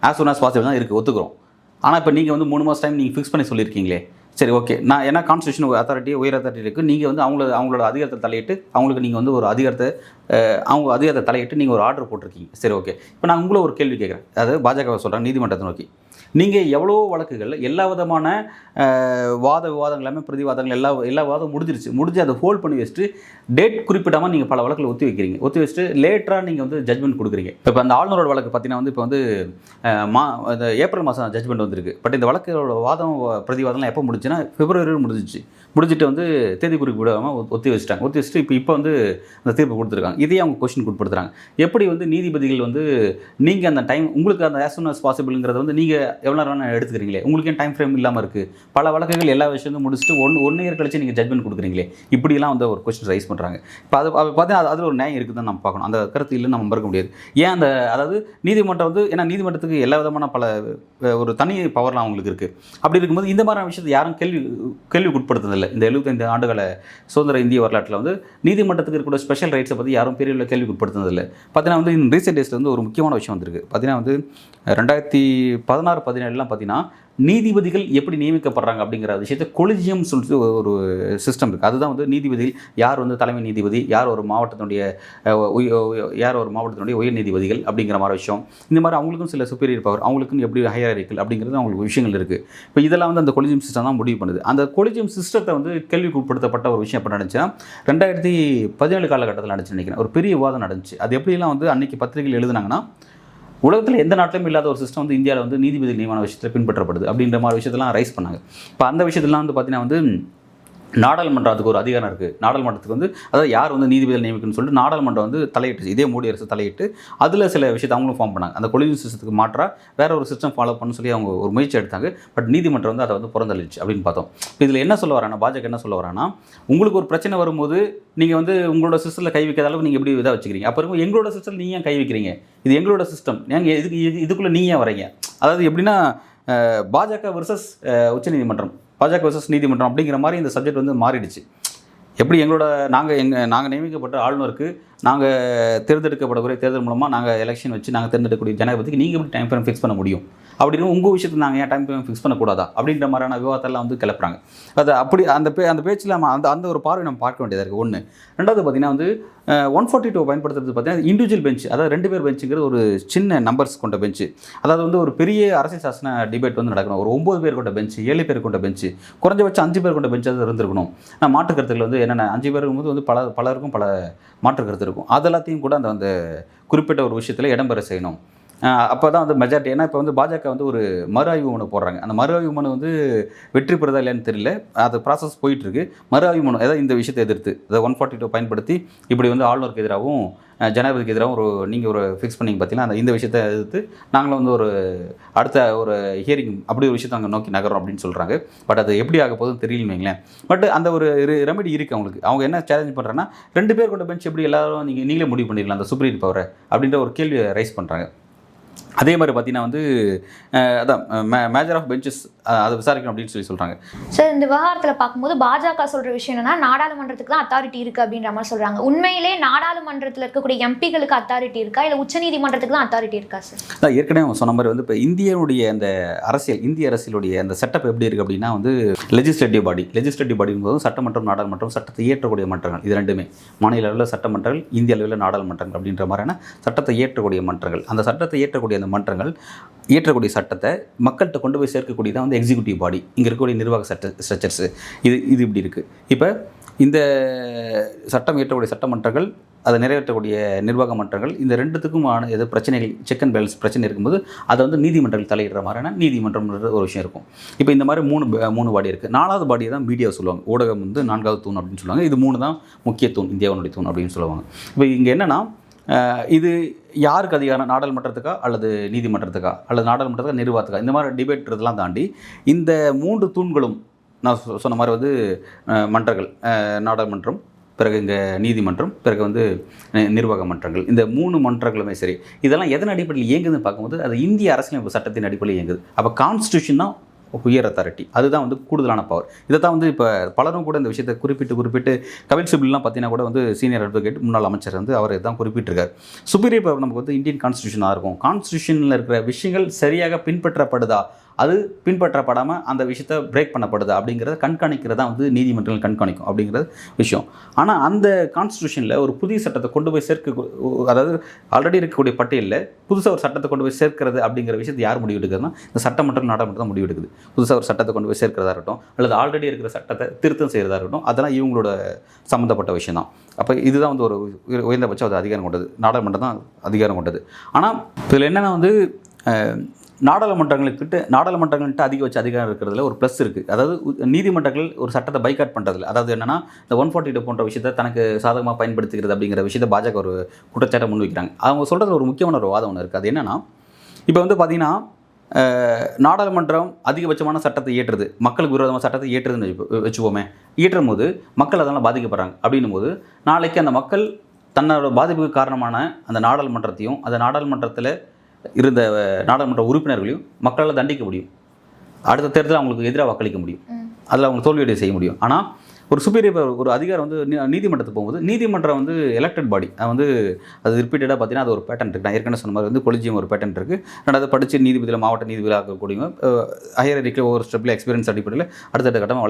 ஆஸ் சூன் ஆஸ் பாசிபிள் தான் இருக்குது, ஒத்துக்கிறோம். ஆனால் இப்போ நீங்கள் வந்து 3 மாதம் டைம் நீங்கள் ஃபிக்ஸ் பண்ணி சொல்லியிருக்கீங்களே, சரி ஓகே, நான் ஏன்னா கான்ஸ்டியூஷன் அத்தாரிட்டி உயர் அத்தாரிட்டி இருக்குது, நீங்கள் வந்து அவங்களோட அதிகாரத்தை தலையிட்டு அவங்களுக்கு நீங்கள் வந்து ஒரு அதிகாரத்தை அவங்க அதிகாரத்தை தலையிட்டு நீங்கள் ஒரு ஆர்டர் போட்டிருக்கீங்க. சரி ஓகே, இப்போ நான் உங்களை ஒரு கேள்வி கேட்குறேன். அதாவது பாஜகவை சொல்கிறேன், நீதிமன்றத்தை நோக்கி நீங்கள் எவ்வளோ வழக்குகள் எல்லா விதமான விவாதங்கள் எல்லாமே பிரதிவாதங்கள் எல்லா வாதம் முடிஞ்சு அதை ஹோல்ட் பண்ணி வச்சுட்டு டேட் குறிப்பிடாமல் நீங்கள் பல வழக்கில் ஒத்தி வச்சுட்டு லேட்டராக நீங்கள் வந்து ஜட்மெண்ட் கொடுக்குறீங்க. இப்போ அந்த ஆளுநரோட வழக்கு பார்த்தீங்கன்னா வந்து இப்போ வந்து ஏப்ரல் மாதம் ஜட்மெண்ட் வந்திருக்கு. பட் இந்த வழக்கோட வாதம் பிரதிவாதம்லாம் எப்போ முடிஞ்சுன்னா பிப்ரவரியில் முடிஞ்சிட்டு வந்து தேதி குறிப்பிடாமல் ஒத்தி வச்சுட்டு இப்போ வந்து அந்த தீர்ப்பு கொடுத்துருக்காங்க. இதையே அவங்க கொஸ்டின் கொடுத்துருக்காங்க. எப்படி வந்து நீதிபதிகள் வந்து நீங்கள் அந்த டைம் உங்களுக்கு அந்த ஆஸ் சூன் ஆஸ் பாசிபிள்ங்கிறத வந்து நீங்கள் எவ்வளோ நேரம் எடுத்துக்கிறீங்களே, உங்களுக்கு ஏன் டைம் ஃப்ரேம் இல்லாமல் இருக்குது? பல வழக்குகள் எல்லா விஷயத்தையும் முடிச்சுட்டு 1 இயர் கழிச்சு நீங்கள் ஜட்மெண்ட் கொடுக்குறீங்களே, இப்படிலாம் வந்து ஒரு கொஸ்டின் ரைஸ் பண்ணுறாங்க. இப்போ அது பார்த்தீங்கன்னா அதில் ஒரு நியாயம் இருக்குதுன்னு நம்ம பார்க்கணும். அந்த கருத்து இல்லைன்னு நம்ம மறுக்க முடியாது. ஏன் அதாவது நீதிமன்றம் வந்து ஏன்னா நீதிமன்றத்துக்கு எல்லா விதமான ஒரு தனி பவர்லாம் அவங்களுக்கு இருக்குது. அப்படி இருக்கும்போது இந்த மாதிரியான விஷயத்தை யாரும் கேள்விக்கு உட்படுத்துறதில்லை. இந்த 75 ஆண்டுகள சுதந்திர இந்திய வரலாற்றில் வந்து நீதிமன்றத்துக்கு இருக்கக்கூடிய ஸ்பெஷல் ரைட்ஸை பற்றி யாரும் பெரிய கேள்விக்கு உட்படுத்துறதில்லை. பார்த்தீங்கன்னா வந்து இந்த ரீசெண்ட் டேஸில் வந்து ஒரு முக்கியமான விஷயம் வந்திருக்கு. பார்த்தீங்கன்னா வந்து 2016-17 பார்த்தீங்கன்னா நீதிபதிகள் எப்படி நியமிக்கப்படுறாங்க அப்படிங்கிற விஷயத்தை கொலிஜியம் சொல்லிட்டு ஒரு சிஸ்டம் இருக்குது. அதுதான் வந்து நீதிபதிகள் யார் வந்து தலைமை நீதிபதி, யார் ஒரு மாவட்டத்தினுடைய உயர் நீதிபதிகள் அப்படிங்கிற மாதிரி விஷயம். இந்த மாதிரி அவங்களுக்கும் சில சுப்பீரியர் பவர், அவங்களுக்கும் எப்படி ஹையராரிக்கல் அப்படிங்கிறது அவங்களுக்கு விஷயங்கள் இருக்குது. இப்போ இதெல்லாம் வந்து அந்த கொலிஜியம் சிஸ்டம் தான் முடிவு பண்ணுது. அந்த கொலிஜியம் சிஸ்டத்தை வந்து கேள்விக்கு உட்படுத்தப்பட்ட ஒரு விஷயம் எப்போ நடந்துச்சுன்னா 2017 காலகட்டத்தில் நடந்துச்சு நினைக்கிறேன். ஒரு பெரிய விவாதம் நடந்துச்சு. அது எப்படிலாம் வந்து அன்றைக்கி பத்திரிகைகள் எழுதுனாங்கன்னா, உலகத்தில் எந்த நாட்டிலும் இல்லாத ஒரு சிஸ்டம் வந்து இந்தியாவில் வந்து நீதிபதி நியமன விஷயத்தில் பின்பற்றப்படுது அப்படின்ற மாதிரி விஷயத்தெல்லாம் ரைஸ் பண்ணாங்க. இப்போ அந்த விஷயத்தெல்லாம் வந்து பார்த்தீங்கன்னா வந்து நாடாளுமன்றத்துக்கு ஒரு அதிகாரம் இருக்குது. நாடாளுமன்றத்துக்கு வந்து அதாவது யார் வந்து நீதிபதிகள் நியமிக்கணும்னு சொல்லிட்டு நாடாளுமன்றம் வந்து தலையிட்டு, இதே மோடி அரசு தலையிட்டு அதில் சில விஷயத்தை அவங்களும் ஃபார்ம் பண்ணாங்க. அந்த கொலிஜியம் சிஸ்டத்துக்கு மாற்றாக வேற ஒரு சிஸ்டம் ஃபாலோ பண்ண சொல்லி அவங்க ஒரு முயற்சி எடுத்தாங்க. பட் நீதிமன்றம் வந்து அதை வந்து புறந்தள்ளிச்சு அப்படின்னு பார்த்தோம். இதில் என்ன சொல்ல வரானா, பாஜக என்ன சொல்ல வரானா, உங்களுக்கு ஒரு பிரச்சனை வரும்போது நீங்கள் வந்து உங்களோட சிஸ்டத்தில் கை வைக்காத அளவுக்கு நீங்கள் எப்படி இதாக வச்சுக்கிறீங்க, அப்போ இருக்கும் எங்களோட சிஸ்டத்தில் நீங்கள் ஏன் கை வைக்கிறீங்க, இது எங்களோட சிஸ்டம், நீங்கள் இதுக்குள்ளே நீங்கள் ஏன் வரீங்க? அதாவது எப்படின்னா பாஜக வர்சஸ் உச்சநீதிமன்றம், பாஜக வர்சஸ் நீதிமன்றம் அப்படிங்கிற மாதிரி இந்த சப்ஜெக்ட் வந்து மாறிடுச்சு. எப்படி நாங்கள் நியமிக்கப்பட்ட ஆளுநருக்கு நாங்கள் தேர்ந்தெடுக்கப்படக்கூடிய தேர்தல் மூலமாக நாங்கள் எலெக்ஷன் வச்சு நாங்கள் தேர்ந்தெடுக்கக்கூடிய ஜனாதிபதிக்கு நீங்கள் எப்படி டைம் ஃப்ரேம் ஃபிக்ஸ் பண்ண முடியும், அப்படின்னு உங்கள் விஷயத்துக்கு நாங்கள் ஏன் டைம் ஃப்ரேம் ஃபிக்ஸ் பண்ணக்கூடாதா அப்படின்ற மாதிரியான விவாதத்தெல்லாம் வந்து கிளப்புறாங்க. அது அப்படி அந்த பேச்சில் நம்ம அந்த ஒரு பார்வை நம்ம பார்க்க வேண்டியதாக இருக்குது. ஒன்று. ரெண்டாவது பார்த்தீங்கன்னா வந்து 142 பயன்படுத்துறது பார்த்தீங்கன்னா இண்டிவிஜுவல் பெஞ்ச், அதாவது 2 பேர் பெஞ்சுங்கிறது ஒரு சின்ன நம்பர்ஸ் கொண்ட பெஞ்சு. அதாவது வந்து ஒரு பெரிய அரசியல் சாசன டிபேட் வந்து நடக்கணும். ஒரு 9 பேர் கொண்ட பெஞ்சு, 7 பேர் கொண்ட பெஞ்சு, குறைஞ்சபட்சம் 5 பேர் கொண்ட பெஞ்சாவது இருந்திருக்கணும். நான் மாற்று கருத்துக்கள் வந்து என்னென்ன 5 பேருக்கும்போது வந்து பலருக்கும் பல மாற்று கருத்து இருக்கும். அதெல்லாத்தையும் கூட அந்த குறிப்பிட்ட ஒரு விஷயத்தில் இடம்பெற செய்யணும். அப்போ தான் வந்து மெஜாரிட்டி. ஏன்னா இப்போ வந்து பாஜக வந்து ஒரு மறு ஆய்வு மனு போடுறாங்க. அந்த மறு ஆய்வு மனு வந்து வெற்றி பெறுதா இல்லைன்னு தெரியல, அது ப்ராசஸ் போயிட்டுருக்கு. மறு ஆய்வு மனு ஏதாவது இந்த விஷயத்தை எதிர்த்து அதை 142 பயன்படுத்தி இப்படி வந்து ஆளுநருக்கு எதிராகவும் ஜனாதிபதிக்கு எதிராகவும் நீங்கள் ஒரு ஃபிக்ஸ் பண்ணிங்க பார்த்தீங்கன்னா, இந்த விஷயத்தை எதிர்த்து நாங்களும் வந்து ஒரு அடுத்த ஒரு ஹியரிங் அப்படி ஒரு விஷயத்தை அங்கே நோக்கி நகரோம் அப்படின்னு சொல்கிறாங்க. பட் அது எப்படி ஆக போகுதுன்னு தெரியலன்னு வைங்களேன். பட் அந்த ஒரு ரெமெடி இருக்குது அவங்களுக்கு. அவங்க என்ன சேலஞ்ச் பண்ணுறாங்கன்னா 2 பேர் கொண்ட பெஞ்ச் எப்படி எல்லாரும் நீங்களே முடிவு பண்ணிடலாம் அந்த சுப்ரீம் பவரை அப்படின்ற ஒரு கேள்வியை ரைஸ் பண்ணுறாங்க. அதே மாதிரி பார்த்தீங்கன்னா வந்து அதான் மேஜர் ஆஃப் பெஞ்சஸ் அதை விசாரிக்கணும் அப்படின்னு சொல்கிறாங்க. சார், இந்த விவகாரத்தில் பார்க்கும்போது பாஜக சொல்கிற விஷயம் என்னன்னா, நாடாளுமன்றத்துக்கு தான் அத்தாரிட்டி இருக்குது அப்படின்ற மாதிரி சொல்கிறாங்க. உண்மையிலே நாடாளுமன்றத்தில் இருக்கக்கூடிய எம்பிகளுக்கு அத்தாரிட்டி இருக்கா, இல்லை உச்சநீதிமன்றத்துக்கு தான் அத்தாரிட்டி இருக்கா சார்? அதான் ஏற்கனவே சொன்ன மாதிரி வந்து இப்போ இந்திய அரசியலுடைய அந்த செட்டப் எப்படி இருக்குது அப்படின்னா வந்து லெஜிஸ்லேட்டிவ் பாடிங்கும்போது சட்டமன்றம், நாடாளுமன்றம், சட்டத்தை இயற்றக்கூடிய மன்றங்கள், இது ரெண்டுமே மாநில அளவில் சட்டமன்றங்கள், இந்திய அளவில் நாடாளுமன்றங்கள் அப்படின்ற மாதிரியான சட்டத்தை இயற்றக்கூடிய மன்றங்கள். அந்த சட்டத்தை இயற்றக்கூடிய அந்த மன்றங்கள் இயற்றக்கூடிய சட்டத்தை மக்கள்கிட்ட கொண்டு போய் சேர்க்கக்கூடியதான் வந்து எக்ஸிக்யூட்டிவ் பாடி. இங்கே இருக்கக்கூடிய நிர்வாக ஸ்ட்ரக்சர்ஸு இது இப்படி இருக்குது. இப்போ இந்த சட்டம் இயற்றக்கூடிய சட்டமன்றங்கள், அதை நிறைவேற்றக்கூடிய நிர்வாக மன்றங்கள், இந்த ரெண்டுத்துக்குமான எது பிரச்சனைகள், செக் அண்ட் பேலன்ஸ் பிரச்சனை இருக்கும்போது அதை வந்து நீதிமன்றங்கள் தலையிடுற மாதிரியான நீதிமன்றம்ன்ற ஒரு விஷயம் இருக்கும். இப்போ இந்த மாதிரி மூணு பாடி இருக்குது. 4வது பாடியை தான் மீடியா சொல்லுவாங்க. ஊடகம் வந்து 4வது தூண் அப்படின்னு சொல்லுவாங்க. இது 3 தான் முக்கிய தூண், இந்தியாவுடைய தூண் அப்படின்னு சொல்லுவாங்க. இப்போ இங்கே என்னென்னா, இது யாருக்கு அதிகாரம், நாடாளுமன்றத்துக்கா அல்லது நீதிமன்றத்துக்கா அல்லது நாடாளுமன்றத்துக்கா நிர்வாகத்துக்கா, இந்த மாதிரி டிபேட்றதெல்லாம் தாண்டி இந்த 3 தூண்களும் நான் சொன்ன மாதிரி வந்து மன்றங்கள், நாடாளுமன்றம், பிறகு இங்கே நீதிமன்றம், பிறகு வந்து நிர்வாக மன்றங்கள், இந்த 3 மன்றங்களுமே சரி, இதெல்லாம் எதன் அடிப்படையில் இயங்குதுன்னு பார்க்கும்போது அது இந்திய அரசியலமைப்பு சட்டத்தின் அடிப்படையில் இயங்குது. அப்போ கான்ஸ்டியூஷன் தான் ஹையர் அத்தாரிட்டி, அதுதான் வந்து கூடுதலான பவர். இதை தான் வந்து இப்போ பலரும் கூட இந்த விஷயத்தை குறிப்பிட்டு கபில் சிபில்லாம் பார்த்தீங்கன்னா கூட வந்து சீனியர் அட்வொகேட் முன்னாள் அமைச்சர் வந்து அவர் தான் குறிப்பிட்டிருக்காரு. சுப்பீரியர் பவர் நமக்கு வந்து இந்தியன் கான்ஸ்டியூஷனாக இருக்கும். கான்ஸ்டியூஷனில் இருக்கிற விஷயங்கள் சரியாக பின்பற்றப்படுதா, அது பின்பற்றப்படாமல் அந்த விஷயத்தை பிரேக் பண்ணப்படுதா அப்படிங்கிறத கண்காணிக்கிறதா வந்து நீதிமன்றங்கள் கண்காணிக்கும் அப்படிங்கிறது விஷயம். ஆனால் அந்த கான்ஸ்டியூஷனில் ஒரு புதிய சட்டத்தை கொண்டு போய் அதாவது ஆல்ரெடி இருக்கக்கூடிய பட்டியலில் புதுசாக ஒரு சட்டத்தை கொண்டு போய் சேர்க்கிறது அப்படிங்கிற விஷயத்தை யார் முடிவு எடுக்கிறதுனா இந்த சட்டமன்றம் நாடாளுமன்றம் தான் முடிவு எடுக்குது. புதுசாக ஒரு சட்டத்தை கொண்டு போய் சேர்க்கிறதா இருக்கட்டும், அல்லது ஆல்ரெடி இருக்கிற சட்டத்தை திருத்தம் செய்கிறதா இருக்கட்டும், அதெல்லாம் இவங்களோட சம்மந்தப்பட்ட விஷயம் தான். அப்போ இதுதான் வந்து ஒரு உயர்ந்தபட்சம் அது அதிகாரம் கொண்டது, நாடாளுமன்றம் தான் அதிகாரம் கொண்டது. ஆனால் இதில் என்னென்னா வந்து நாடாளுமன்றங்கள்கிட்ட அதிகபட்ச அதிகாரம் இருக்கிறதுல ஒரு ப்ளஸ் இருக்குது. அதாவது நீதிமன்றங்கள் ஒரு சட்டத்தை பைகாட் பண்ணுறதுல, அதாவது என்னென்னா இந்த 142 போன்ற விஷயத்தை தனக்கு சாதகமாக பயன்படுத்திக்கிறது அப்படிங்கிற விஷயத்தை பாஜக ஒரு குற்றச்சாட்டை முன்வைக்கிறாங்க. அவங்க சொல்கிறது ஒரு முக்கியமான ஒரு வாதம் ஒன்று இருக்குது. அது என்னென்னா, இப்போ வந்து பார்த்திங்கன்னா நாடாளுமன்றம் அதிகபட்சமான சட்டத்தை இயற்றுறது, மக்களுக்கு விரோதமான சட்டத்தை இயற்றுதுன்னு வச்சுப்போமே. இயற்றும் போது மக்கள் அதனால் பாதிக்கப்படுறாங்க. அப்படின்னும் போது நாளைக்கு அந்த மக்கள் தன்னோட பாதிப்புக்கு காரணமான அந்த நாடாளுமன்றத்தையும் அந்த நாடாளுமன்றத்தில் இருந்த நாடாளுமன்ற உறுப்பினர்களையும் மக்களால் தண்டிக்க முடியும். அடுத்த தேர்தலில் அவங்களுக்கு எதிராக வாக்களிக்க முடியும். அதில் அவங்க தோல்வியடைய செய்ய முடியும். ஆனால் ஒரு சுப்பீரியர் ஒரு அதிகாரம் வந்து நீதிமன்றத்துக்கு போகும்போது நீதிமன்றம் வந்து எலெக்டட் பாடி, அது ரிப்பீட்டடாக பார்த்தீங்கன்னா அது ஒரு பேட்டன் இருக்குது. நான் ஏற்கனவே சொன்ன மாதிரி வந்து கொலிஜியம் ஒரு பேட்டன் இருக்குது. ரெண்டாவது படித்து நீதிபதியில் மாவட்ட நீதிபதியாக இருக்கக்கூடியவங்க ஹையர் எடிக்கில் ஒவ்வொரு ஸ்டெப்பில் எக்ஸ்பீரியன்ஸ் அடிப்படையில் அடுத்தடுத்த கட்டமாக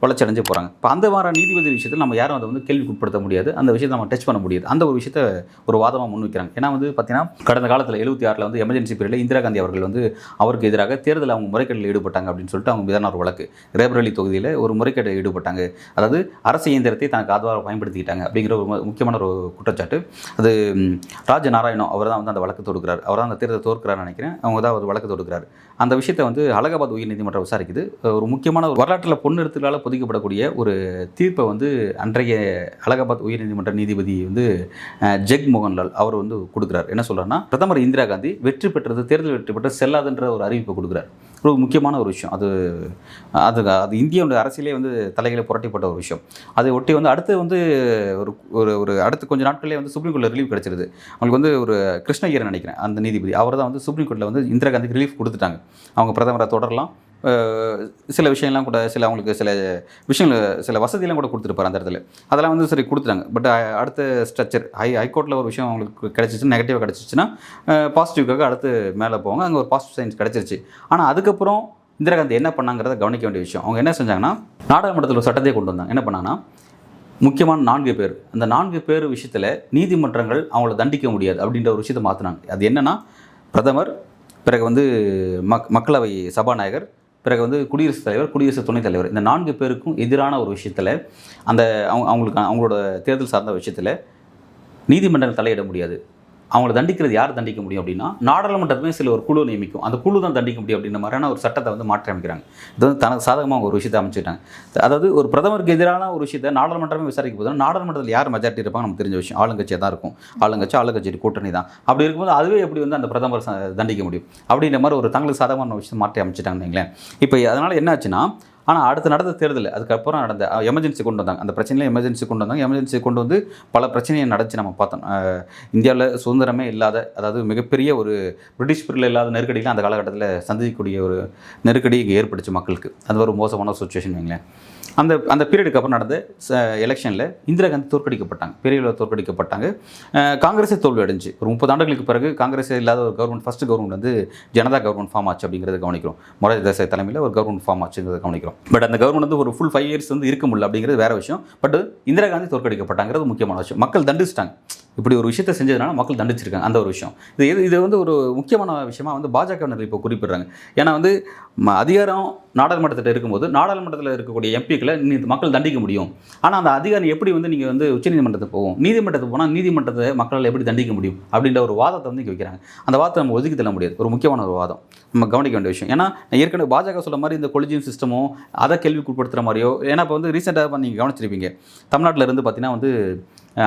வளர்ச்சி அடைஞ்சு போகிறாங்க. இப்போ அந்த மாதிரி நீதிபதி விஷயத்தில் நம்ம யாரும் அதை வந்து கேள்விக்கு உட்படுத்த முடியாது, அந்த விஷயத்தை நம்ம டச் பண்ண முடியாது. அந்த ஒரு விஷயத்தை ஒரு வாதமாக முன்வைக்கிறாங்க. ஏன்னா வந்து பார்த்தீங்கன்னா கடந்த காலத்தில் 76 வந்து எமர்ஜென்சி பீரியடில் இந்திரா காந்தி அவர்கள் வந்து அவருக்கு எதிராக தேர்தலில் அவங்க முறைகேட்டில் ஈடுபட்டாங்க அப்படின்னு சொல்லிட்டு அவங்க மீதான ஒரு வழக்கு, ரேபரேலி தொகுதியில் ஒரு முறைகேட்டில் ஈடுபட்டாங்க, அதாவது அரசு இயந்திரத்தை தனக்கு ஆதரவாக பயன்படுத்திக்கிட்டாங்க அப்படிங்கிற ஒரு முக்கியமான ஒரு குற்றச்சாட்டு. அது ராஜ நாராயணம் அவர் தான் வந்து அந்த வழக்கு தொடுக்கிறார். அவர் தான் அந்த தேர்தலை தோற்கிறான்னு நினைக்கிறேன். அவங்க தான் ஒரு வழக்கு தொடுக்கிறார். அந்த விஷயத்தை வந்து அலகாபாத் உயர்நீதிமன்றம் விசாரிக்குது. ஒரு முக்கியமான ஒரு வரலாற்றில் பொன்னெழுத்துக்களால் பொதிக்கப்படக்கூடிய ஒரு தீர்ப்பை வந்து அன்றைய அலகாபாத் உயர்நீதிமன்ற நீதிபதி வந்து ஜெக் மோகன்லால் அவர் வந்து கொடுக்குறார். என்ன சொல்கிறாருன்னா, பிரதமர் இந்திரா காந்தி தேர்தல் வெற்றி பெற்று செல்லாதுன்ற ஒரு அறிவிப்பை கொடுக்குறார். ஒரு முக்கியமான ஒரு விஷயம். அது இந்தியாவுடைய அரசியலே வந்து தலைகளை புரட்டிப்பட்ட ஒரு விஷயம். அதை ஒட்டி வந்து அடுத்து வந்து ஒரு அடுத்து கொஞ்சம் நாட்களே வந்து சுப்ரீம் கோர்ட்டில் ரிலீஃப் கிடச்சிருது. அவங்களுக்கு வந்து ஒரு கிருஷ்ணகிரி நினைக்கிறேன் அந்த நீதிபதி, அவர் தான் வந்து சுப்ரீம் கோர்ட்டில் வந்து இந்திரா காந்திக்கு ரிலீஃப் கொடுத்துட்டாங்க. அவங்க பிரதமரை தொடரலாம், சில விஷயம்லாம் கூட அவங்களுக்கு சில வசதியெல்லாம் கூட கொடுத்துருப்பார் அந்த இடத்துல. அதெல்லாம் வந்து சரி கொடுத்துட்டாங்க. பட் அடுத்த ஸ்ட்ரக்சர் ஹைகோர்ட்டில் ஒரு விஷயம் அவங்களுக்கு கிடச்சிச்சு, நெகட்டிவாக கிடச்சிச்சுன்னா பாசிட்டிவ்க்காக அடுத்து மேலே போவாங்க. அங்கே ஒரு பாசிட்டிவ் சைன்ஸ் கிடச்சிருச்சு. ஆனால் அதுக்கப்புறம் இந்திரா காந்தி என்ன பண்ணாங்கிறத கவனிக்க வேண்டிய விஷயம். அவங்க என்ன செஞ்சாங்கன்னா, நாடாளுமன்றத்தில் ஒரு சட்டத்தையே கொண்டு வந்தாங்க. என்ன பண்ணாங்கன்னா, முக்கியமான 4 பேர், அந்த 4 பேர் விஷயத்தில் நீதிமன்றங்கள் அவங்கள தண்டிக்க முடியாது அப்படின்ற ஒரு விஷயத்தை மாற்றினாங்க. அது என்னென்னா, பிரதமர், பிறகு வந்து மக்களவை சபாநாயகர், பிறகு வந்து குடியரசுத் தலைவர், குடியரசு துணைத் தலைவர், இந்த 4 பேருக்கும் எதிரான ஒரு விஷயத்தில் அவங்களோட தேர்தல் சார்ந்த விஷயத்தில் நீதிமன்றங்கள் தலையிட முடியாது. அவங்கள தண்டிக்கிறது யார் தண்டிக்க முடியும் அப்படின்னா, நாடாளுமன்றத்துமே சில ஒரு குழு நியமிக்கும், அந்த குழு தான் தண்டிக்க முடியும் அப்படின்ற மாதிரியான ஒரு சட்டத்தை வந்து மாற்றி அமைக்கிறாங்க. இது வந்து தனக்கு சாதகமாக ஒரு விஷயத்தை அமைச்சிட்டாங்க. அதாவது ஒரு பிரதமருக்கு எதிரான ஒரு விஷயத்தை நாடாளுமன்றமே விசாரிக்க போதும். நாடாளுமன்றத்தில் யார் மெஜாரிட்டி இருப்பாங்க நமக்கு தெரிஞ்ச விஷயம், ஆளுங்கட்சியாக தான் இருக்கும். ஆளுங்கட்சி கூட்டணி தான். அப்படி இருக்கும்போது அதுவே எப்படி வந்து அந்த பிரதமர் தண்டிக்க முடியும் அப்படின்ற மாதிரி ஒரு தங்களுக்கு சாதகமான விஷயத்தை மாற்றி அமைச்சிட்டாங்கன்னு வைங்களேன். இப்போ அதனால் என்ன ஆச்சுன்னா, ஆனால் அடுத்து நடந்த தேர்தல், அதுக்கப்புறம் நடந்த எமர்ஜென்சி கொண்டு வந்தாங்க. அந்த பிரச்சனையில் எமர்ஜென்சி கொண்டு வந்து பல பிரச்சனையை நடந்துச்சு. நம்ம பார்த்தோம், இந்தியாவில் சுதந்திரமே இல்லாத, அதாவது மிகப்பெரிய ஒரு பிரிட்டிஷ் பீரியடில் இல்லாத நெருக்கடியில் அந்த காலகட்டத்தில் சந்திக்கக்கூடிய ஒரு நெருக்கடி இங்கே ஏற்பட்டுச்சு மக்களுக்கு. அது ஒரு மோசமான ஒரு சுச்சுவேஷன் வைங்களேன். அந்த பீரியடுக்கு அப்புறம் நடந்த எலெக்ஷனில் இந்திரா காந்தி தோற்கடிக்கப்பட்டாங்க, பெரிய அளவில் தோற்கடிக்கப்பட்டாங்க. காங்கிரஸே தோல்வி அடைஞ்சு ஒரு 30 ஆண்டுகளுக்கு பிறகு காங்கிரஸே இல்லாத ஒரு கவர்மெண்ட், ஃபஸ்ட்டு கவர்மெண்ட் வந்து ஜனதா கவர்மெண்ட் ஃபார்ம் ஆச்சு அப்படிங்கிறத கவனிக்கிறோம். மொரார்ஜி தேசாய் தலைமையில் ஒரு கவர்மெண்ட் ஃபார்ம் ஆச்சுங்கிறத கவனிக்கிறோம். பட் அந்த கவர்மெண்ட் வந்து ஒரு ஃபுல் 5 இயர்ஸ் வந்து இருக்க முடியல அப்படிங்கிறது வேறு விஷயம். பட் இந்திரா காந்தி தோற்கடிக்கப்பட்டாங்கிறது முக்கியமான விஷயம். மக்கள் தண்டிச்சிட்டாங்க. இப்படி ஒரு விஷயத்தை செஞ்சதுனால மக்கள் தண்டிச்சிருக்காங்க. அந்த ஒரு விஷயம் இது வந்து ஒரு முக்கியமான விஷயமாக வந்து பாஜகவினர் இப்போ குறிப்பிடுறாங்க. ஏன்னா வந்து அதிகாரம் நாடாளுமன்றத்தில் இருக்கும்போது நாடாளுமன்றத்தில் இருக்கக்கூடிய எம்பிக்களை மக்கள் தண்டிக்க முடியும். ஆனால் அந்த அதிகாரம் எப்படி வந்து நீங்கள் வந்து உச்சநீதிமன்றத்துக்கு போகும், நீதிமன்றத்துக்கு போனால் நீதிமன்றத்தை மக்களால் எப்படி தண்டிக்க முடியும் அப்படின்ற ஒரு வாதத்தை வந்து இங்கே வைக்கிறாங்க. அந்த வாதத்தை நம்ம ஒதுக்கி தள்ள முடியாது. ஒரு முக்கியமான ஒரு வாதம், நம்ம கவனிக்க வேண்டிய விஷயம். ஏன்னா ஏற்கனவே பாஜக சொல்ல மாதிரி இந்த கொலிஜியம் சிஸ்டமோ அதை கேள்விக்குட்படுத்துகிற மாதிரியோ, ஏன்னா இப்போ வந்து ரீசெண்டாக நீங்கள் கவனிச்சிருப்பீங்க, தமிழ்நாட்டில் இருந்து பார்த்தீங்கன்னா வந்து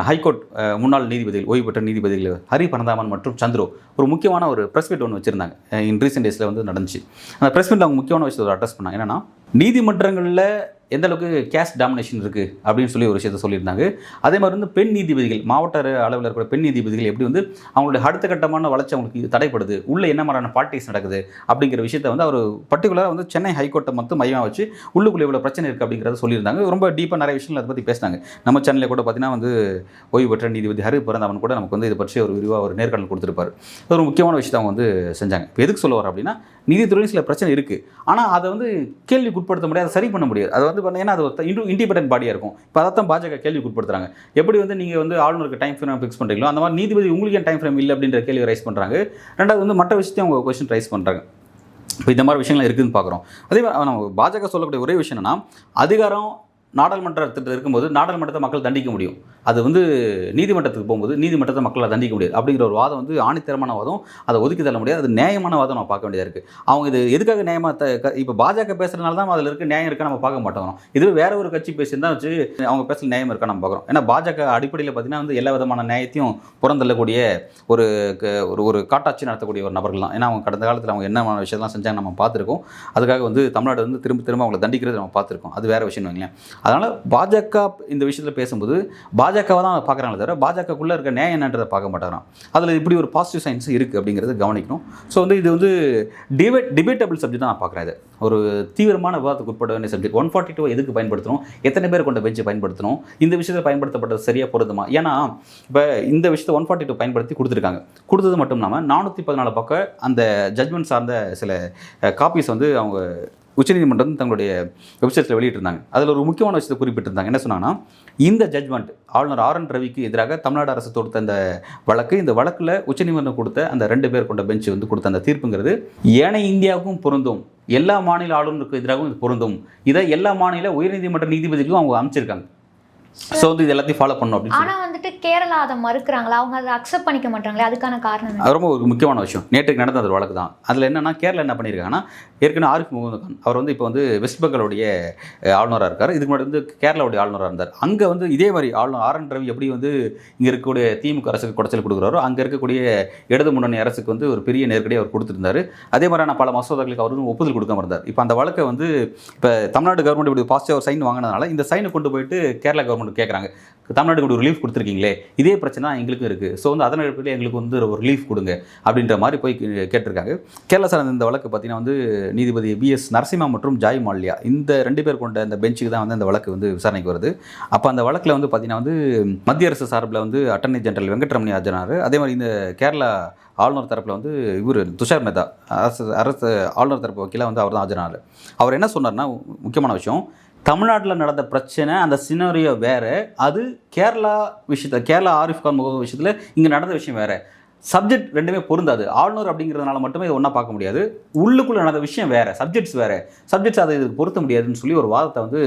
ஹைகோர்ட் முன்னாள் நீதிபதிகள், ஓய்வு பெற்ற நீதிபதிகள் ஹரி பரந்தாமன் மற்றும் சந்திரோ ஒரு முக்கியமான ஒரு ப்ரெஸ் மீட் ஒன்று வச்சுருந்தாங்க. ரீசெண்ட் டேஸில் வந்து நடந்துச்சு. அந்த ப்ரெஸ் மீட்டில் அவங்க முக்கியமான விஷயத்தை அட்ரஸ் பண்ணாங்க. என்னென்னா, நீதிமன்றங்களில் எந்த அளவுக்கு கேஸ்ட் டாமினேஷன் இருக்குது அப்படின்னு சொல்லி ஒரு விஷயத்த சொல்லியிருந்தாங்க. அதே மாதிரி வந்து பெண் நீதிபதிகள், மாவட்ட அளவில் இருக்கிற பெண் நீதிபதிகள் எப்படி வந்து அவங்களுடைய அடுத்த கட்டமான வளர்ச்சி அவங்களுக்கு தடைப்படுது, உள்ள என்ன மாதிரியான பாலிடிக்ஸ் நடக்குது அப்படிங்கிற விஷயத்த வந்து அவர் பர்டிகுலராக வந்து சென்னை ஹைகோர்ட்டை மட்டும் மையமாக வச்சு உள்ளுக்குள்ளே இவ்வளோ பிரச்சனை இருக்குது அப்படிங்கிறத சொல்லியிருந்தாங்க. ரொம்ப டீப்பாக நிறைய விஷயங்கள் அதை பற்றி பேசினாங்க. நம்ம சேனலில் கூட பார்த்தீங்கன்னா வந்து ஓய்வு பெற்ற நீதிபதி ஹரி பிறந்தவன் கூட நமக்கு வந்து இதை பற்றி ஒரு விரிவாக ஒரு நேர்காணல் கொடுத்துருப்பார். ஒரு முக்கியமான விஷயத்தை அவங்க வந்து செஞ்சாங்க. இப்போ எதுக்கு சொல்ல வர அப்படின்னா, நீதித்துறையில் சில பிரச்சனை இருக்குது, ஆனால் அதை வந்து கேள்விக்கு உட்படுத்த முடியாது, அதை சரி பண்ண முடியாது. அது வந்து பார்த்தீங்கன்னா அது ஒரு இண்டிபெண்டன்ட் பாடியாக இருக்கும். இப்போ அதைத்தான் பாஜக கேள்விக்கு உட்படுத்துறாங்க. எப்படி வந்து நீங்கள் வந்து ஆளுநருக்கு டைம் ஃப்ரேம் ஃபிக்ஸ் பண்ணுறீங்களோ அந்த மாதிரி நீதிபதி உங்களுக்கு ஏன் டைம் ஃப்ரேம் இல்லை அப்படின்ற கேள்வி ரைஸ் பண்ணுறாங்க. ரெண்டாவது வந்து மற்ற விஷயத்தையும் அவங்க கொஸ்டின் ரைஸ் பண்ணுறாங்க. இப்போ இந்த மாதிரி விஷயங்கள் இருக்குதுன்னு பார்க்குறோம். அதே மாதிரி நம்ம பாஜக சொல்லக்கூடிய ஒரே விஷயம் என்னன்னா, அதிகாரம் நாடாளுமன்றத்தில் இருக்கும்போது நாடாளுமன்றத்தை மக்கள் தண்டிக்க முடியும், அது வந்து நீதிமன்றத்துக்கு போகும்போது நீதிமன்றத்தை மக்களால் தண்டிக்க முடியாது அப்படிங்கிற ஒரு வாதம் வந்து ஆணித்தரமான வாதம். அதை ஒதுக்கி தள்ள முடியாது. அது நியாயமான வாதம் நம்ம பார்க்க வேண்டியதாக இருக்குது. அவங்க இது எதுக்காக நியாயமாக இப்போ பாஜக பேசுகிறதுனால தான் அதில் இருக்க நியாயம் இருக்கா நம்ம பார்க்க மாட்டோம். இதுவே வேற ஒரு கட்சி பேசியிருந்தா வச்சு அவங்க பேசல நியாயம் இருக்கா நம்ம பார்க்குறோம். ஏன்னா பாஜக அடிப்படையில் பார்த்தீங்கன்னா வந்து எல்லா விதமான நியாயத்தையும் புறந்தள்ளக்கூடிய ஒரு ஒரு காட்டாட்சி நடத்தக்கூடிய ஒரு நபர்கள் தான். ஏன்னா அவங்க கடந்த காலத்தில் அவங்க என்ன விஷயம்லாம் செஞ்சாங்க நம்ம பார்த்துருக்கோம். அதுக்காக வந்து தமிழ்நாடு வந்து திரும்ப திரும்ப அவங்களை தண்டிக்கிறது நம்ம பார்த்துருக்கோம். அது வேறு விஷயம் வைங்களேன். அதனால் பாஜக இந்த விஷயத்தில் பேசும்போது பாஜகவை தான் பார்க்குறாங்களே தவிர பாஜகக்குள்ளே இருக்க நியாயம் என்னன்றதை பார்க்க மாட்டாராம். அதில் இப்படி ஒரு பாசிட்டிவ் சைன்ஸ் இருக்குது அப்படிங்கிறத கவனிக்கணும். ஸோ வந்து இது வந்து டிபேட்டபிள் சப்ஜெக்ட் தான் நான் பார்க்குறேன். இது ஒரு தீவிரமான விவாதத்துக்கு உட்பட வேண்டிய சப்ஜெக்ட். 142 எதுக்கு பயன்படுத்தணும், எத்தனை பேர் கொண்ட பெஞ்சை பயன்படுத்தணும், இந்த விஷயத்தில் பயன்படுத்தப்பட்டது சரியாக பொருந்துமா? ஏன்னா இப்போ இந்த விஷயத்தை 142 பயன்படுத்தி கொடுத்தது மட்டும் இல்லாமல் 414 பக்கம் அந்த ஜட்மெண்ட் சார்ந்த சில காப்பீஸ் வந்து அவங்க உச்சநீதிமன்றம் தங்களுடைய வெப்சைட்டில் வெளியிட்டிருந்தாங்க. அதில் ஒரு முக்கியமான விஷயத்தை குறிப்பிட்டிருந்தாங்க. என்ன சொன்னாங்கன்னா, இந்த ஜட்மெண்ட் ஆளுநர் RN ரவிக்கு எதிராக தமிழ்நாடு அரசு தொடுத்த அந்த வழக்கு, இந்த வழக்கில் உச்சநீதிமன்றம் கொடுத்த அந்த 2 பேர் கொண்ட பெஞ்ச் வந்து கொடுத்த அந்த தீர்ப்புங்கிறது ஏனைய இந்தியாவுக்கும் பொருந்தும், எல்லா மாநில ஆளுநருக்கு எதிராகவும் இது பொருந்தும், இதை எல்லா மாநில உயர்நீதிமன்ற நீதிபதிகளுக்கும் அவங்க அமைச்சிருக்காங்க. ஸோ வந்து இது எல்லாத்தையும் ஃபாலோ பண்ணணும் அப்படின்னு. ஆனால் வந்துட்டு கேரளா அதை மறுக்கிறாங்களா, அவங்க அதை அக்செப்ட் பண்ணிக்க மாட்டாங்களே, அதுக்கான காரணம் அது ரொம்ப ஒரு முக்கியமான விஷயம். நேற்றுக்கு நடந்த அந்த வழக்கு தான். அதில் என்னன்னா, கேரளா என்ன பண்ணியிருக்காங்கன்னா, ஏற்கனவே ஆரிஃப் முகமது கான் அவர் வந்து இப்போ வந்து வெஸ்ட் பெங்காலுடைய ஆளுநராக இருக்கார். இதுக்கு முன்னாடி வந்து கேரளாவுடைய ஆளுநராக இருந்தார். அங்கே வந்து இதே மாதிரி ஆளுநர் RN ரவி எப்படி வந்து இங்கே இருக்கக்கூடிய திமுக அரசுக்கு குடைச்சல் கொடுக்குறாரோ, அங்கே இருக்கக்கூடிய இடது முன்னணி அரசுக்கு வந்து ஒரு பெரிய நெருக்கடியை அவர் கொடுத்துருந்தாரு. அதே மாதிரியான பல மசோதாக்களுக்கு அவர் வந்து ஒப்புதல் கொடுக்காம இருந்தார். இப்போ அந்த வழக்கை வந்து இப்போ தமிழ்நாடு கவர்மெண்ட் இப்படி பாசிட்டிவ் சைன் வாங்கினதுனால இந்த சைனை கொண்டு போயிட்டு கேரளா கவர்மெண்ட் கேட்குறாங்க, தமிழ்நாடு ஒரு ரிலீஃப் கொடுத்துருக்கீங்களே, இதே பிரச்சனை தான் எங்களுக்கும் இருக்குது, ஸோ வந்து அதன் அடிப்படையில் எங்களுக்கு வந்து ஒரு ரிலீஃப் கொடுங்க அப்படின்ற மாதிரி போய் கேட்டிருக்காங்க. கேரளா சார்ந்த இந்த வழக்கு பார்த்தீங்கன்னா வந்து நீதிபதி BS நரசிம்மா மற்றும் ஜாய் மால்யா இந்த 2 பேர் கொண்ட அந்த பெஞ்சுக்கு தான் வந்து அந்த வழக்கு வந்து விசாரணைக்கு வருது. அப்போ அந்த வழக்கில் வந்து பார்த்தீங்கன்னா வந்து மத்திய அரசு சார்பில் வந்து அட்டர்னி ஜெனரல் வெங்கட்ரமணி ஆஜரானார். அதே மாதிரி இந்த கேரளா ஆளுநர் தரப்பில் வந்து இவர் துஷார் மேத்தா அரசு ஆளுநர் தரப்பு வக்கீலாக வந்து அவர் தான் ஆஜரானார். அவர் என்ன சொன்னார்னா, முக்கியமான விஷயம், தமிழ்நாட்டில் நடந்த பிரச்சனை அந்த சினாரியோ வேறு, அது கேரளா விஷயத்தில் கேரளா ஆரிஃப் கான் முகமது விஷயத்தில் இங்கே நடந்த விஷயம் வேறு, சப்ஜெக்ட் ரெண்டுமே பொருந்தாது. ஆளுநர் அப்படிங்கிறதுனால மட்டுமே இதை ஒன்றா பார்க்க முடியாது, உள்ளுக்குள்ளே நடந்த விஷயம் வேறு, சப்ஜெக்ட்ஸ் வேறு, சப்ஜெக்ட்ஸ் அதை இதுக்கு பொருத்த முடியாதுன்னு சொல்லி ஒரு வாதத்தை வந்து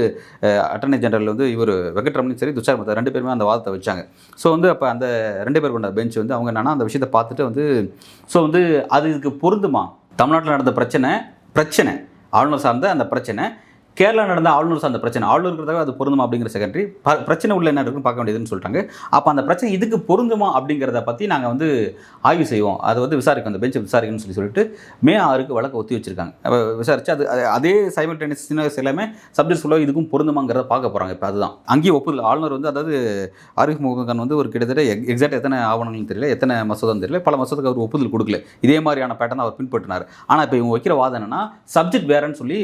அட்டர்னி ஜெனரல் வந்து இவர் வெங்கட்ரமணி சரி துஷார் மேத்தா 2 பேருமே அந்த வாதத்தை வச்சாங்க. ஸோ வந்து அப்போ அந்த 2 பேர் கொண்ட பெஞ்ச் வந்து அவங்க என்னன்னா அந்த விஷயத்தை பார்த்துட்டு வந்து ஸோ வந்து அது இதுக்கு பொருந்துமா, தமிழ்நாட்டில் நடந்த பிரச்சனை ஆளுநர் சார்ந்த அந்த பிரச்சனை, கேரளா நடந்த ஆளுநர் சார்ந்த பிரச்சனை, ஆளுநருக்கிறதாக அது பொருந்துமா அப்படிங்கிற செகண்டரி, பிரச்சனை உள்ள என்ன இருக்குன்னு பார்க்க வேண்டியதுன்னு சொல்லிட்டாங்க. அப்போ அந்த பிரச்சனை இதுக்கு பொருந்துமா அப்படிங்கிறத பற்றி நாங்கள் வந்து ஆய்வு செய்வோம், அதை வந்து விசாரிக்கும், அந்த பெஞ்சை விசாரிக்கணும்னு சொல்லிட்டு May 6 வழக்கு ஒத்தி வச்சிருக்காங்க. விசாரிச்சு அது அதே சைமல்டேனியஸ் எல்லாமே சப்ஜெக்ட்ஸ் உள்ள இதுக்கும் பொருந்துமாங்கிறத பார்க்க போகிறாங்க. இப்போ அதுதான் அங்கேயும் ஒப்புதல் ஆளுநர் வந்து, அதாவது ஆரிஃப் முகமது கான் வந்து ஒரு கிட்டத்தட்ட எக்ஸாக்ட் எத்தனை ஆவணங்கள்னு தெரியல, எத்தனை மசோதான்னு தெரியல, பல மசோதாக்கு அவர் ஒப்புதல் கொடுக்கல, இதே மாதிரியான பேட்டர்ன் அவர் பின்பற்றினார். ஆனால் இப்போ இவங்க வைக்கிற வாதம் என்னன்னா, சப்ஜெக்ட் வேறன்னு சொல்லி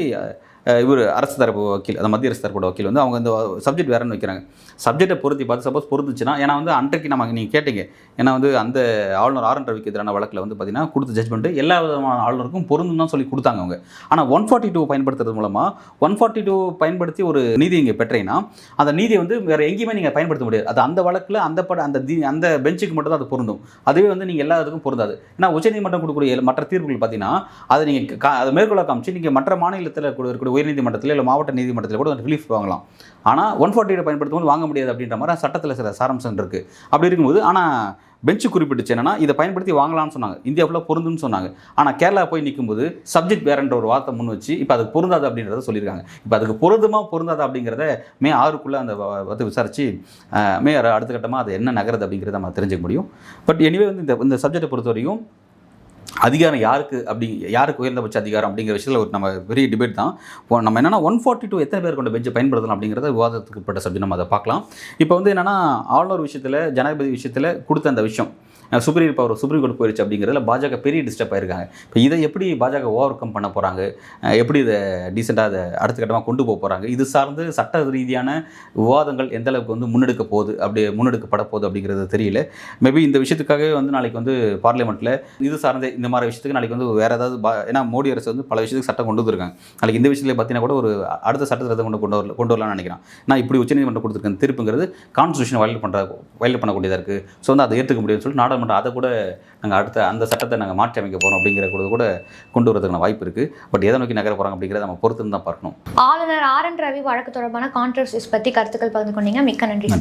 இவர் அரசு தரப்பு வக்கீல், அந்த மத்திய அரசு தரப்போட வக்கீல் வந்து அவங்க இந்த சப்ஜெக்ட் வேறன்னு வைக்கிறாங்க. சப்ஜெக்டை பொருத்தி பார்த்து சப்போஸ் பொருந்துச்சுன்னா, ஏன்னா வந்து அன்றைக்கு நீங்கள் கேட்டீங்க, ஏன்னா வந்து அந்த ஆளுநர் RN ரவிக்கு எதிரான வழக்கில் வந்து பார்த்தீங்கன்னா கொடுத்த ஜட்மெண்ட் எல்லா விதமான ஆளுநருக்கும் பொருந்தும் தான் சொல்லி கொடுத்தாங்க அவங்க. ஆனால் 142 பயன்படுத்துறது மூலமாக 142 பயன்படுத்தி ஒரு நீதி இங்கே பெற்றீங்கன்னா அந்த நீதியை வந்து வேறு எங்கேயுமே நீங்கள் பயன்படுத்த முடியாது. அது அந்த வழக்கில் அந்த பெஞ்சுக்கு மட்டும் தான் அது பொருந்தும், அதுவே வந்து நீங்கள் எல்லா இதுக்கும் பொருந்தாது. ஏன்னா உச்சநீதிமன்றம் கொடுக்கக்கூடிய மற்ற தீர்ப்புகள் பார்த்தீங்கன்னா அதை நீங்கள் அதை மேற்கொள்ள காமிச்சு நீங்கள் மற்ற மாநிலத்தில் இருக்கக்கூடிய உயர்நீதிமன்றத்தில் இல்லை மாவட்ட நீதிமன்றத்தில் கூட ரிலீஃப் வாங்கலாம். ஆனால் 142 பயன்படுத்தும் போது வாங்க முடியாது அப்படின்ற மாதிரி சட்டத்தில் சில சாராம்சம் இருக்குது. அப்படி இருக்கும்போது ஆனால் பெஞ்சு குறிப்பிட்டுச்சு என்னன்னா, இதை பயன்படுத்தி வாங்கலாம்னு சொன்னாங்க, இந்தியா ஃபுல்லாக பொருந்துன்னு சொன்னாங்க. ஆனால் கேரளா போய் நிற்கும்போது சப்ஜெக்ட் வேறன்ற ஒரு வார்த்தை முன் வச்சு இப்போ அதுக்கு பொருந்தாது அப்படின்றத சொல்லியிருக்காங்க. இப்போ அதுக்கு பொருந்தாதா அப்படிங்கிறத May 6 அந்த வந்து விசாரித்து May 6 அடுத்த கட்டமாக அது என்ன நகருது அப்படிங்கிறத நம்ம தெரிஞ்சுக்க முடியும். பட் எனிவே வந்து இந்த சப்ஜெக்டை பொறுத்த வரைக்கும் அதிகாரம் யாருக்கு உயர்ந்தபட்ச அதிகாரம் அப்படிங்கிற விஷயத்தில் ஒரு நம்ம பெரிய டிபேட் தான். இப்போ நம்ம என்னன்னா 142 எத்தனை பேர் கொண்ட பெஞ்சை பயன்படுத்தலாம் அப்படிங்கிறத விவாதத்துக்கு உட்பட்ட சப்ஜெக்ட், நம்ம அதை பார்க்கலாம். இப்போ வந்து என்னன்னா ஆளுநர் விஷயத்தில், ஜனாதிபதி விஷயத்தில் கொடுத்த அந்த விஷயம் சுப்ரீம் கோர்ட் போயிடுச்சு அப்படிங்கிறதுல பாஜக பெரிய டிஸ்டர்ப் ஆயிருக்காங்க. இப்போ இதை எப்படி பாஜக ஓவர் கம் பண்ண போகிறாங்க, எப்படி இதை டீசெண்டாக அதை அடுத்த கட்டமாக கொண்டு போக போகிறாங்க, இது சார்ந்து சட்ட ரீதியான விவாதங்கள் எந்த அளவுக்கு வந்து முன்னெடுக்கப்பட போகுது அப்படிங்கிறது தெரியல. மேபி இந்த விஷயத்துக்காகவே வந்து நாளைக்கு வந்து பார்லிமெண்ட்டில் இது சார்ந்த இந்த மாதிரி விஷயத்துக்கு நாளைக்கு வந்து வேறு ஏதாவது ஏன்னா மோடி அரசு வந்து பல விஷயத்துக்கு சட்டம் கொண்டு வந்துருக்காங்க. நாளைக்கு இந்த விஷயத்தில் பார்த்தீங்கன்னா கூட ஒரு அடுத்த சட்டத்தை கொண்டு வரலாம்னு நினைக்கிறேன். நான் இப்படி உச்சநீதிமன்றம் கொடுத்துருக்க தீர்ப்புங்கிறது கான்ஸ்டியூஷன் வயலேட் பண்ணக்கூடியதாக இருக்குது. ஸோ வந்து அதை ஏற்றுக்க முடியும்னு சொல்லிட்டு நாடாளுமன்றம் அதை கூட நாங்கள் அந்த சட்டத்தை நாங்கள் மாற்றி அமைக்க போகிறோம் அப்படிங்கிற கூட கொண்டு வரதுக்கான வாய்ப்பு இருக்குது. பட் எதை நோக்கி நகர போகிறாங்க அப்படிங்கிறத நம்ம பொறுத்து தான் பார்க்கணும். ஆளுநர் RN ரவி வழக்கு தொடர்பான கான்ட்ரவர்சிஸ் பற்றி கருத்துக்கள் பகிர்ந்து கொண்டீங்க. மிக்க நன்றி.